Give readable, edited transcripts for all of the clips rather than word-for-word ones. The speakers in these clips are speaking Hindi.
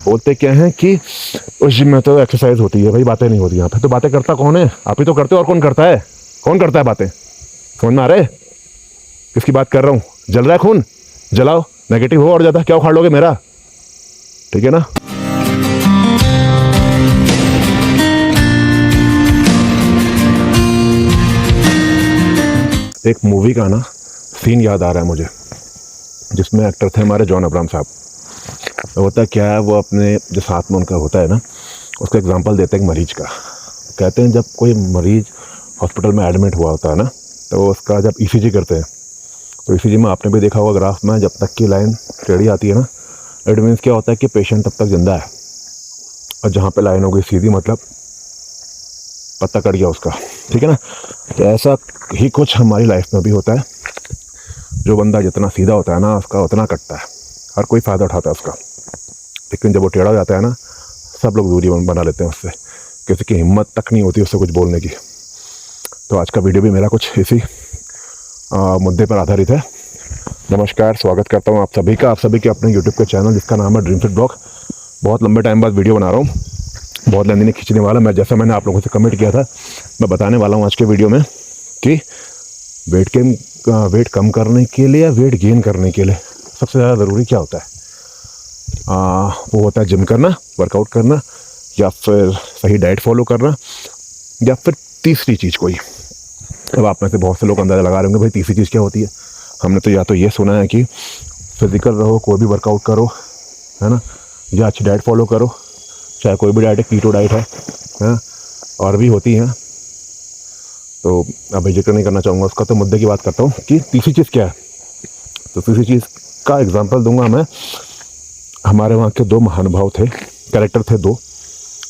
बोलते क्या हैं कि उस जिम में तो एक्सरसाइज होती है भाई, बातें नहीं होती यहाँ पे। तो बातें करता कौन है? आप ही तो करते हो, और कौन करता है? कौन करता है बातें? समझ में आ रहा है किसकी बात कर रहा हूँ? जल रहा है खून, जलाओ। नेगेटिव हो और ज़्यादा क्या उखाड़ लोगे मेरा, ठीक है ना। एक मूवी का ना सीन याद आ रहा है मुझे, जिसमें एक्टर थे हमारे जॉन अब्राहम साहब। होता क्या है, वो अपने जो साथ में उनका होता है ना, उसका एग्जांपल देते हैं एक मरीज का। कहते हैं जब कोई मरीज हॉस्पिटल में एडमिट हुआ होता है ना, तो उसका जब ईसीजी करते हैं, तो ईसीजी में आपने भी देखा होगा ग्राफ में, जब तक की लाइन टेढ़ी आती है ना, इट मीन्स क्या होता है कि पेशेंट तब तक जिंदा है। और जहाँ पे लाइन हो गई सीधी, मतलब पत्ता कट गया उसका, ठीक है ना। तो ऐसा ही कुछ हमारी लाइफ में भी होता है। जो बंदा जितना सीधा होता है ना, उसका उतना कटता है, हर कोई फ़ायदा उठाता है उसका। लेकिन जब वो टेढ़ा हो जाता है ना, सब लोग दूरी बना लेते हैं उससे, किसी की हिम्मत तक नहीं होती उससे कुछ बोलने की। तो आज का वीडियो भी मेरा कुछ इसी मुद्दे पर आधारित है। नमस्कार, स्वागत करता हूँ आप सभी का, आप सभी के अपने यूट्यूब के चैनल जिसका नाम है ड्रीम फिट ब्लॉग। बहुत लंबे टाइम बाद वीडियो बना रहा हूँ, बहुत लेंदी नहीं खींचने वाला। मैं जैसा मैंने आप लोगों से कमेंट किया था, मैं बताने वाला हूँ आज के वीडियो में कि वेट कम करने के लिए या वेट गेन करने के लिए सबसे ज़्यादा ज़रूरी क्या होता है। वो होता है जिम करना, वर्कआउट करना, या फिर सही डाइट फॉलो करना, या फिर तीसरी चीज़ कोई। अब आप में से बहुत से लोग अंदाज़ा लगा रहे होंगे भाई तीसरी चीज़ क्या होती है। हमने तो या तो ये सुना है कि फिजिकल रहो, कोई भी वर्कआउट करो, है ना, या अच्छी डाइट फॉलो करो, चाहे कोई भी डाइट है, कीटो डाइट है, और भी होती हैं। तो अब जिक्र नहीं करना चाहूँगा उसका, तो मुद्दे की बात करता हूँ कि तीसरी चीज़ क्या है। तो तीसरी चीज़ का एग्जांपल दूंगा मैं। हमारे वहाँ के दो महानुभाव थे, कैरेक्टर थे दो,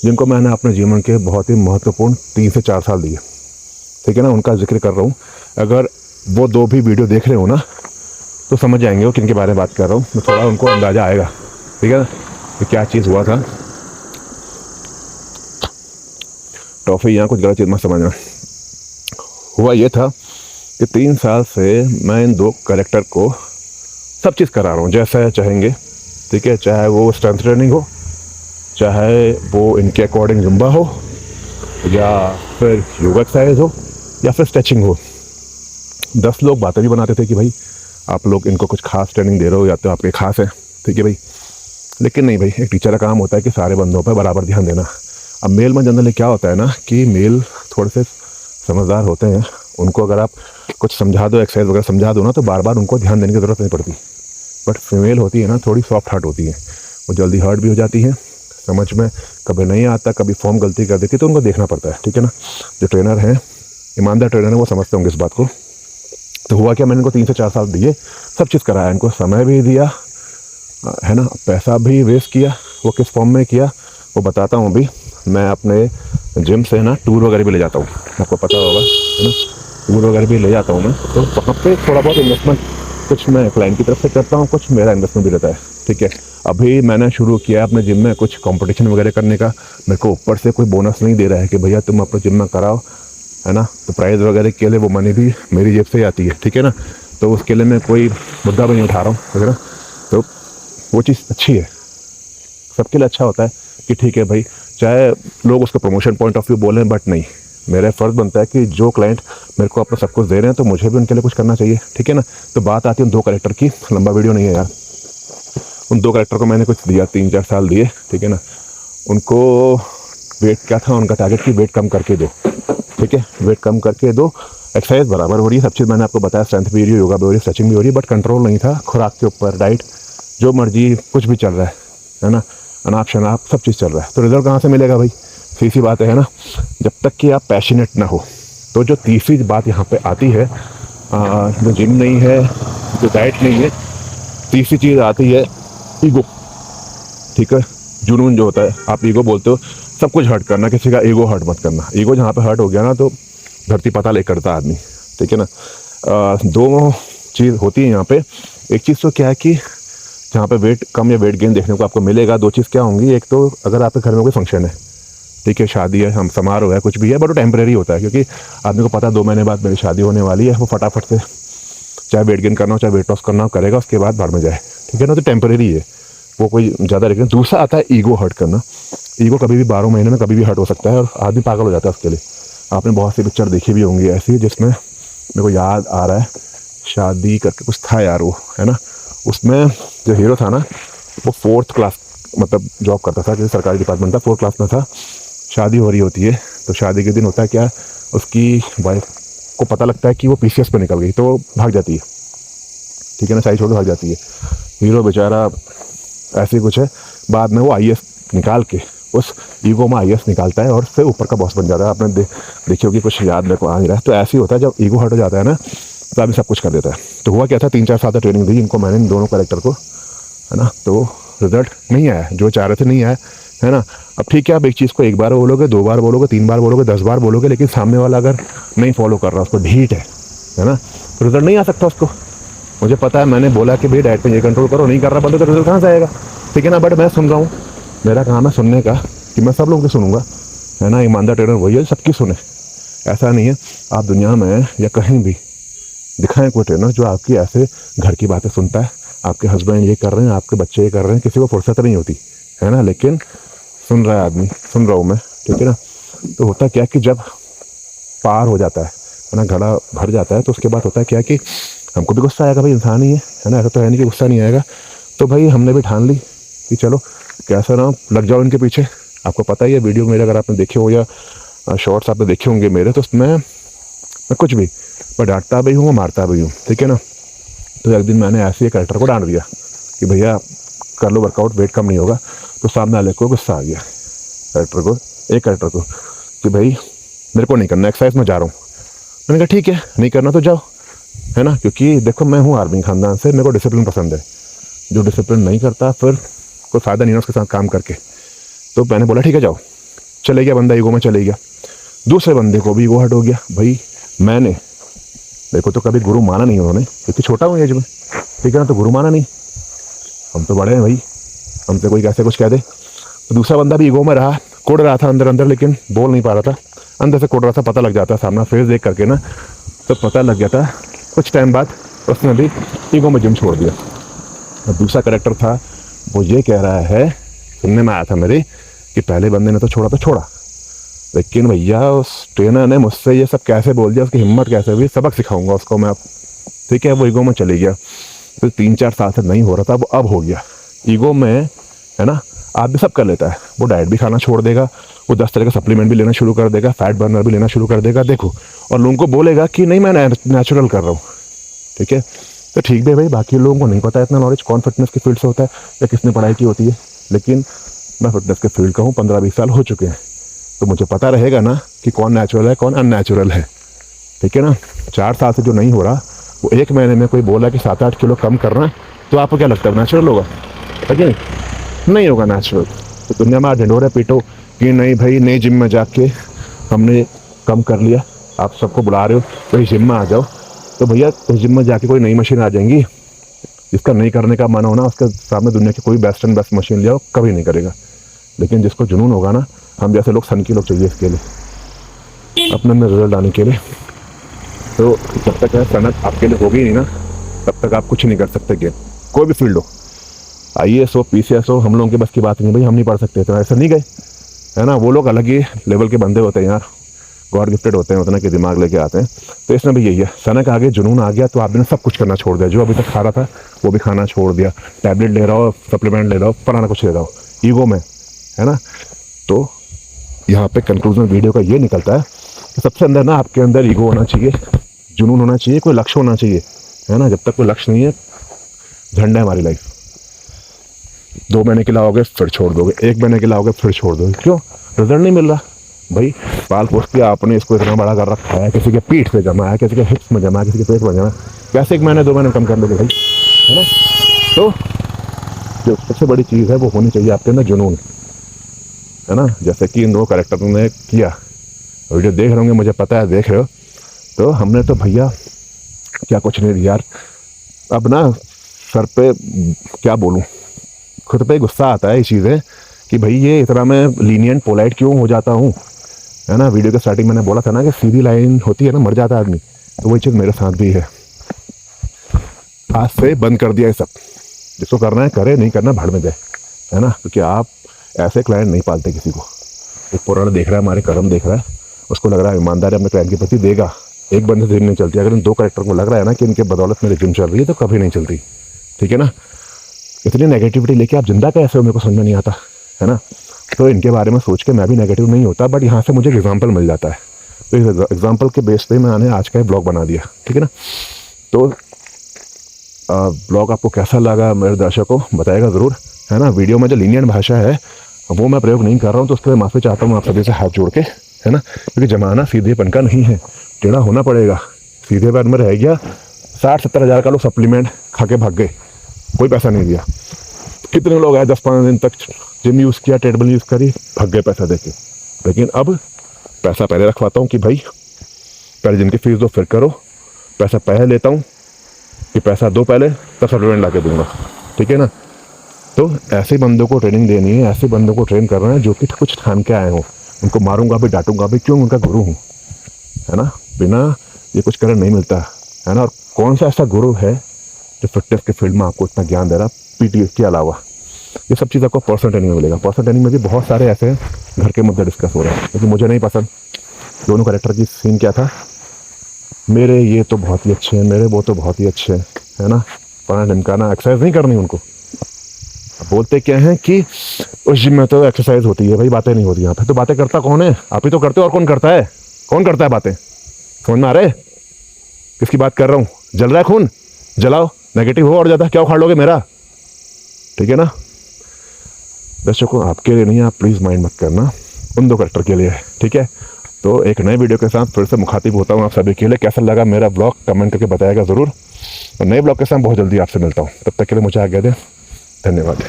जिनको मैंने अपने जीवन के बहुत ही महत्वपूर्ण 3 से 4 साल दिए, ठीक है ना। उनका जिक्र कर रहा हूँ। अगर वो दो भी वीडियो देख रहे हो ना, तो समझ जाएंगे वो किन के बारे में बात कर रहा हूँ। तो थोड़ा उनको अंदाज़ा आएगा, ठीक है ना, कि क्या चीज़ हुआ था। टॉफ़ी यहाँ कुछ गलत चीज़ मत समझना। हुआ ये था कि 3 साल से मैं इन दो कैरेक्टर को सब चीज़ करा रहा हूँ, जैसा चाहेंगे, ठीक है। चाहे वो स्ट्रेंथ ट्रेनिंग हो, चाहे वो इनके अकॉर्डिंग जुम्बा हो, या फिर योगा एक्सरसाइज हो, या फिर स्ट्रेचिंग हो। 10 लोग बातें भी बनाते थे कि भाई आप लोग इनको कुछ खास ट्रेनिंग दे रहे हो, या तो आपके खास है, ठीक है भाई। लेकिन नहीं भाई, एक टीचर का काम होता है कि सारे बंदों पर बराबर ध्यान देना। अब मेल में जनरली क्या होता है ना, कि मेल थोड़े से समझदार होते हैं, उनको अगर आप कुछ समझा दो, एक्सरसाइज वगैरह समझा दो ना, तो बार बार उनको ध्यान देने की ज़रूरत नहीं पड़ती। बट फीमेल होती है ना, थोड़ी सॉफ्ट हार्ट होती है, वो जल्दी हर्ट भी हो जाती है, समझ में कभी नहीं आता, कभी फॉर्म गलती कर देती, तो उनको देखना पड़ता है, ठीक है ना। जो ट्रेनर हैं, ईमानदार ट्रेनर है, वो समझते होंगे इस बात को। तो हुआ क्या, मैंने इनको 3 से 4 साल दिए, सब चीज़ कराया, इनको समय भी दिया, है ना, पैसा भी वेस्ट किया। वो किस फॉर्म में किया वो बताता हूँ अभी। मैं अपने जिम से ना टूर वगैरह भी ले जाता हूँ, आपको पता होगा, है ना, टूर वगैरह भी ले जाता हूँ मैं। तो वहाँ पे थोड़ा बहुत इन्वेस्टमेंट कुछ मैं क्लाइंट की तरफ से करता हूँ, कुछ मेरा इन्वेस्टमेंट भी रहता है, ठीक है। अभी मैंने शुरू किया अपने जिम में कुछ कंपटीशन वगैरह करने का। मेरे को ऊपर से कोई बोनस नहीं दे रहा है कि भैया तुम अपने जिम में कराओ, है ना। तो प्राइज़ वगैरह के लिए वो मनी भी मेरी जेब से ही आती है, ठीक है ना। तो उसके लिए मैं कोई मुद्दा भी नहीं उठा रहा हूँ वगैरह। तो वो चीज़ अच्छी है, सबके लिए अच्छा होता है कि ठीक है भाई, चाहे लोग उसको प्रमोशन पॉइंट ऑफ व्यू बोलें, बट नहीं, मेरा फ़र्ज़ बनता है कि जो क्लाइंट मेरे को अपना सब कुछ दे रहे हैं, तो मुझे भी उनके लिए कुछ करना चाहिए, ठीक है ना। तो बात आती है उन दो कैरेक्टर की, लंबा वीडियो नहीं है यार। उन दो कैरेक्टर को मैंने कुछ दिया, 3-4 साल दिए, ठीक है ना। उनको वेट क्या था, उनका टारगेट कि वेट कम करके दो, ठीक है, वेट कम करके दो। एक्सरसाइज बराबर हो रही है, सब चीज़ मैंने आपको बताया, स्ट्रेंथ भी हो रही है, योगा भी हो रही है, स्ट्रेचिंग भी हो रही है, बट कंट्रोल नहीं था खुराक के ऊपर, डाइट जो मर्जी कुछ भी चल रहा है ना, अनाप शनाप सब चीज़ चल रहा है। तो रिजल्ट कहाँ से मिलेगा भाई, सीधी बात है ना, जब तक कि आप पैशनेट ना हो। तो जो तीसरी बात यहाँ पे आती है, जो जिम नहीं है, जो डाइट नहीं है, तीसरी चीज़ आती है ईगो, ठीक है। जुनून जो होता है, आप ईगो बोलते हो, सब कुछ हर्ट करना, किसी का ईगो हर्ट मत करना। ईगो जहाँ पे हर्ट हो गया ना, तो धरती पता ले करता आदमी, ठीक है ना। दो चीज़ होती है यहाँ पे। एक चीज़ तो क्या है कि जहाँ पे वेट कम या वेट गेन देखने को आपको मिलेगा, दो चीज़ क्या होंगी। एक तो अगर आपके घर में कोई फंक्शन है, ठीक है, शादी है, हम समारोह है, कुछ भी है, बट वो टेम्परेरी होता है, क्योंकि आदमी को पता है 2 महीने बाद मेरी शादी होने वाली है। वो फटाफट से चाहे वेट गेन करना हो, चाहे वेट लॉस करना हो, करेगा, उसके बाद भाड़ में जाए, ठीक है ना। तो टेम्परेरी है, वो कोई ज़्यादा लेकिन दूसरा आता है ईगो हर्ट करना। ईगो कभी भी 12 महीने में कभी भी हर्ट हो सकता है और आदमी पागल हो जाता है उसके लिए। आपने बहुत सी पिक्चर देखी भी होंगी ऐसी, जिसमें मेरे को याद आ रहा है शादी करके कुछ था यार वो, है ना, उसमें जो हीरो था ना वो 4th क्लास मतलब जॉब करता था, जैसे सरकारी डिपार्टमेंट था, 4th क्लास में था। शादी हो रही होती है तो शादी के दिन होता है क्या, उसकी वाइफ को पता लगता है कि वो PCS पे निकल गई तो वो भाग जाती है, ठीक है ना, शादी छोड़ भाग जाती है। हीरो बेचारा ऐसे कुछ है, बाद में वो IAS निकाल के उस ईगो में IAS निकालता है और फिर ऊपर का बॉस बन जाता है। आपने देखिए कि कुछ याद मेरे को आ नहीं रहा है। तो ऐसे ही होता है जब ईगो हट हो जाता है ना तो आदमी सब कुछ कर देता है। तो हुआ क्या था, 3-4 साल तक ट्रेनिंग दी इनको मैंने, इन दोनों कैरेक्टर को, है ना, तो रिजल्ट नहीं आया जो चाह रहे थे, नहीं आया, है ना। अब ठीक है, आप एक चीज़ को 1 बार बोलोगे, 2 बार बोलोगे, 3 बार बोलोगे, 10 बार बोलोगे, लेकिन सामने वाला अगर नहीं फॉलो कर रहा, उसको ढीठ है ना, तो रिजल्ट नहीं आ सकता उसको। मुझे पता है, मैंने बोला कि भाई डाइट पे ये कंट्रोल करो, नहीं कर रहा बंदा तो रिजल्ट कहाँ से आएगा, ठीक है ना। बट मैं सुन रहा हूँ, मेरा काम है सुनने का, कि मैं सब लोगों की सुनूंगा, है ना। ईमानदार ट्रेनर वही है, सबकी सुने। ऐसा नहीं है आप दुनिया में या कहीं भी दिखाएं कोई ट्रेनर जो आपकी ऐसे घर की बातें सुनता है, आपके हस्बैंड ये कर रहे हैं, आपके बच्चे ये कर रहे हैं, किसी को फुर्सत नहीं होती, है ना, लेकिन सुन रहा है आदमी, सुन रहा हूँ मैं, ठीक है ना। तो होता क्या कि जब पार हो जाता है ना, घड़ा भर जाता है, तो उसके बाद होता है क्या कि हमको भी गुस्सा आएगा, भाई इंसान ही है ना, ऐसा तो है नहीं कि गुस्सा नहीं आएगा। तो भाई हमने भी ठान ली कि चलो कैसा ना लग जाओ इनके पीछे। आपको पता ही है वीडियो मेरे अगर आपने देखे हो या शॉर्ट्स आपने देखे होंगे मेरे, तो उसमें मैं कुछ भी, मैं डांटता भी हूँ, मारता भी हूँ, ठीक है ना। तो एक दिन मैंने ऐसे ही कैरेक्टर को डांट दिया कि भैया कर लो वर्कआउट, वेट कम नहीं होगा। तो सामने वाले को गुस्सा आ गया, कैरेक्टर को कि भाई मेरे को नहीं करना एक्सरसाइज, मैं जा रहा हूँ। मैंने कहा ठीक है, नहीं करना तो जाओ, है ना, क्योंकि देखो मैं हूँ आर्मी खानदान से, मेरे को डिसिप्लिन पसंद है। जो डिसिप्लिन नहीं करता फिर कोई फ़ायदा नहीं है उसके साथ काम करके। तो मैंने बोला ठीक है जाओ, चले गया बंदा, ईगो में चले गया। दूसरे बंदे को भी ईगो हट हो गया, भाई मैंने देखो तो कभी गुरु माना नहीं उन्होंने, क्योंकि छोटा हूँ एज में, ठीक है ना, तो गुरु माना नहीं, हम तो बड़े हैं भाई, हमसे कोई कैसे कुछ कह दे। तो दूसरा बंदा भी ईगो में रहा, कोड़ रहा था अंदर अंदर, लेकिन बोल नहीं पा रहा था, अंदर से कोड़ रहा था, पता लग जाता सामना फेस देख करके ना, तो पता लग गया था। कुछ टाइम बाद उसने भी ईगो में जिम छोड़ दिया। और दूसरा कैरेक्टर था, वो ये कह रहा है, सुनने में आया था मेरे, कि पहले बंदे ने तो छोड़ा, लेकिन भैया उस ट्रेनर ने मुझसे ये सब कैसे बोल दिया, उसकी हिम्मत कैसे हुई, सबक सिखाऊंगा उसको मैं अब, ठीक है। वो ईगो में चले गया, तो 3-4 साल से नहीं हो रहा था, वो अब हो गया ईगो में, है ना। आप भी सब कर लेता है, वो डाइट भी खाना छोड़ देगा, वो 10 तरह का सप्लीमेंट भी लेना शुरू कर देगा, फैट बर्नर भी लेना शुरू कर देगा, देखो, और लोगों को बोलेगा कि नहीं मैं नेचुरल कर रहा हूँ, ठीक है। तो ठीक भी भाई, बाकी लोगों को नहीं पता इतना नॉलेज, कौन फिटनेस की फील्ड से होता है या किसने पढ़ाई की होती है, लेकिन मैं फिटनेस के फील्ड का हूँ, 15-20 साल हो चुके हैं, तो मुझे पता रहेगा ना कि कौन नेचुरल है कौन अननेचुरल है, ठीक है ना। 4 साल से जो नहीं हो रहा, वो 1 महीने में कोई बोला कि 7-8 किलो कम करना है, तो आपको क्या लगता है नेचुरल होगा, है कि नहीं होगा नेचुरल। तो दुनिया में ढिंडोरे पीटो कि नहीं भाई नई जिम में जाके हमने कम कर लिया, आप सबको बुला रहे हो भाई जिम में आ जाओ, तो भैया उस जिम में जाके कोई नई मशीन आ जाएंगी, जिसका नहीं करने का मन होना उसके सामने दुनिया की कोई बेस्ट एंड बेस्ट मशीन ले आओ, कभी नहीं करेगा। लेकिन जिसको जुनून होगा ना, हम जैसे लोग सन की लोग चाहिए इसके लिए, अपने में रिजल्ट आने के लिए, तो जब तक सनत आपके लिए होगी नहीं ना, तब तक आप कुछ नहीं कर सकते गेम, कोई भी फील्ड हो, IAS हो PCS हो, हम लोगों के बस की बात नहीं भाई, हम नहीं पढ़ सकते, तो ऐसा नहीं गए, है ना। वो लोग अलग ही लेवल के बंदे होते हैं यार, गॉड गिफ्टेड होते हैं, उतना के दिमाग लेके आते हैं। तो इसमें भी यही है, सनक आगे जुनून आ गया तो आपने सब कुछ करना छोड़ दिया, जो अभी तक खा रहा था वो भी खाना छोड़ दिया, टैबलेट ले रहा हो, सप्लीमेंट ले रहा हो, फलाना कुछ ले रहा हो, ईगो में, है ना। तो यहाँ पे कंक्लूजन वीडियो का ये निकलता है कि सबसे अंदर ना आपके अंदर ईगो होना चाहिए, जुनून होना चाहिए, कोई लक्ष्य होना चाहिए, है ना। जब तक कोई लक्ष्य नहीं है, झंडा है हमारी लाइफ, 2 महीने के लाओगे फिर छोड़ दोगे, 1 महीने के लाओगे फिर छोड़ दोगे, क्यों, रिजल्ट नहीं मिल रहा भाई। पाल पोस किया आपने, इसको इतना बड़ा कर रखा है, किसी के पीठ पे जमा है, किसी के हिप्स में जमा है, किसी के पेट में जमा है, कैसे 1 महीने 2 महीने कम कर लोगे भाई, है ना। तो जो सबसे बड़ी चीज़ है वो होनी चाहिए आपके अंदर जुनून, है ना। जैसे कि इन 2 कैरेक्टर ने किया, वीडियो देख रहे होंगे, मुझे पता है देख रहे हो, तो हमने तो भैया क्या कुछ नहीं दिया यार। अब ना सर पे क्या बोलूँ, खुद पे गुस्सा आता है ये चीज़ें कि भाई ये इतना मैं लीनियंट पोलाइट क्यों हो जाता हूँ, है ना। वीडियो के स्टार्टिंग मैंने बोला था ना कि सीधी लाइन होती है ना मर जाता आदमी, तो वही चीज़ मेरे साथ भी है। आज से बंद कर दिया ये सब, जिसको करना है करे, नहीं करना भाड़ में जाए, है ना। क्योंकि आप ऐसे क्लाइंट नहीं पालते किसी को। ऊपर वाला देख रहा है, हमारे कर्म देख रहा है, उसको लग रहा है ईमानदारी अपने क्लाइंट के प्रति देगा। एक बंदे से जिम नहीं चलती। अगर इन 2 कैरेक्टर को लग रहा है ना कि इनके बदौलत मेरी जिम चल रही है, तो कभी नहीं चलती, ठीक है ना। इतनी नेगेटिविटी लेके आप जिंदा कैसे हो, मेरे को समझ में नहीं आता, है ना। तो इनके बारे में सोच के मैं भी नेगेटिव नहीं होता, बट यहाँ से मुझे एग्जाम्पल मिल जाता है। तो इस एग्जाम्पल के बेस पे मैंने आज का ब्लॉग बना दिया, ठीक है ना। तो ब्लॉग आपको कैसा लगा मेरे दर्शकों बताएगा ज़रूर, है ना। वीडियो में जो लीनियंट भाषा है वो मैं प्रयोग नहीं कर रहा हूँ, तो उसके लिए माफ़ी चाहता हूँ आप सभी से हाथ जोड़ के, है ना। क्योंकि ज़माना सीधेपन का नहीं है, टेढ़ा होना पड़ेगा। सीधेपन में रह गया 60-70 हज़ार का लोग सप्लीमेंट खा के भाग गए, कोई पैसा नहीं दिया। कितने लोग आए 10-15 दिन तक जिम यूज़ किया, ट्रेडमिल यूज़ करी, भाग गए पैसा देके। लेकिन अब पैसा पहले रखवाता हूँ कि भाई पहले जिनकी फीस दो फिर करो, पैसा पहले लेता हूँ कि पैसा दो पहले तब सप्लीमेंट ला के दूंगा, ठीक है ना। तो ऐसे बंदों को ट्रेनिंग देनी है, ऐसे बंदों को ट्रेन करना है जो कि कुछ ठान के आए हों। उनको मारूंगा भी, डांटूंगा भी, क्यों, उनका गुरु हूँ, है ना। बिना ये कुछ करने नहीं मिलता, है ना। और कौन सा ऐसा गुरु है जो फिटनेस के फील्ड में आपको इतना ज्ञान दे रहा, पीटी के अलावा। ये सब चीज़ आपको पर्सनल ट्रेनिंग में मिलेगा। पर्सनल ट्रेनिंग में भी बहुत सारे ऐसे घर के मुद्दे डिस्कस हो रहे हैं, लेकिन मुझे नहीं पसंद। दोनों कैरेक्टर की सीन क्या था, मेरे ये तो बहुत ही अच्छे हैं, मेरे वो तो बहुत ही अच्छे हैं, है ना। पढ़ना ढमकाना, एक्सरसाइज नहीं करनी उनको। बोलते क्या हैं कि उस जिम में तो एक्सरसाइज होती है, भाई बातें नहीं होती यहाँ पे। तो बातें करता कौन है, आप ही तो करते हो, और कौन करता है, कौन करता है बातें, समझ में आ रहा है किसकी बात कर रहा हूँ। जल रहा है खून, जलाओ, नेगेटिव हो और ज़्यादा, क्या उखाड़ लोगे मेरा, ठीक है ना। दर्शकों आपके लिए नहीं, आप प्लीज़ माइंड मत करना, उन 2 कैरेक्टर के लिए, ठीक है। तो एक नए वीडियो के साथ फिर से मुखातिब होता हूँ आप सभी के लिए। कैसा लगा मेरा ब्लॉग कमेंट करके बताएगा ज़रूर। और नए ब्लॉग के साथ बहुत जल्दी आपसे मिलता हूँ, तब तक के लिए मुझे आज्ञा दें, धन्यवाद।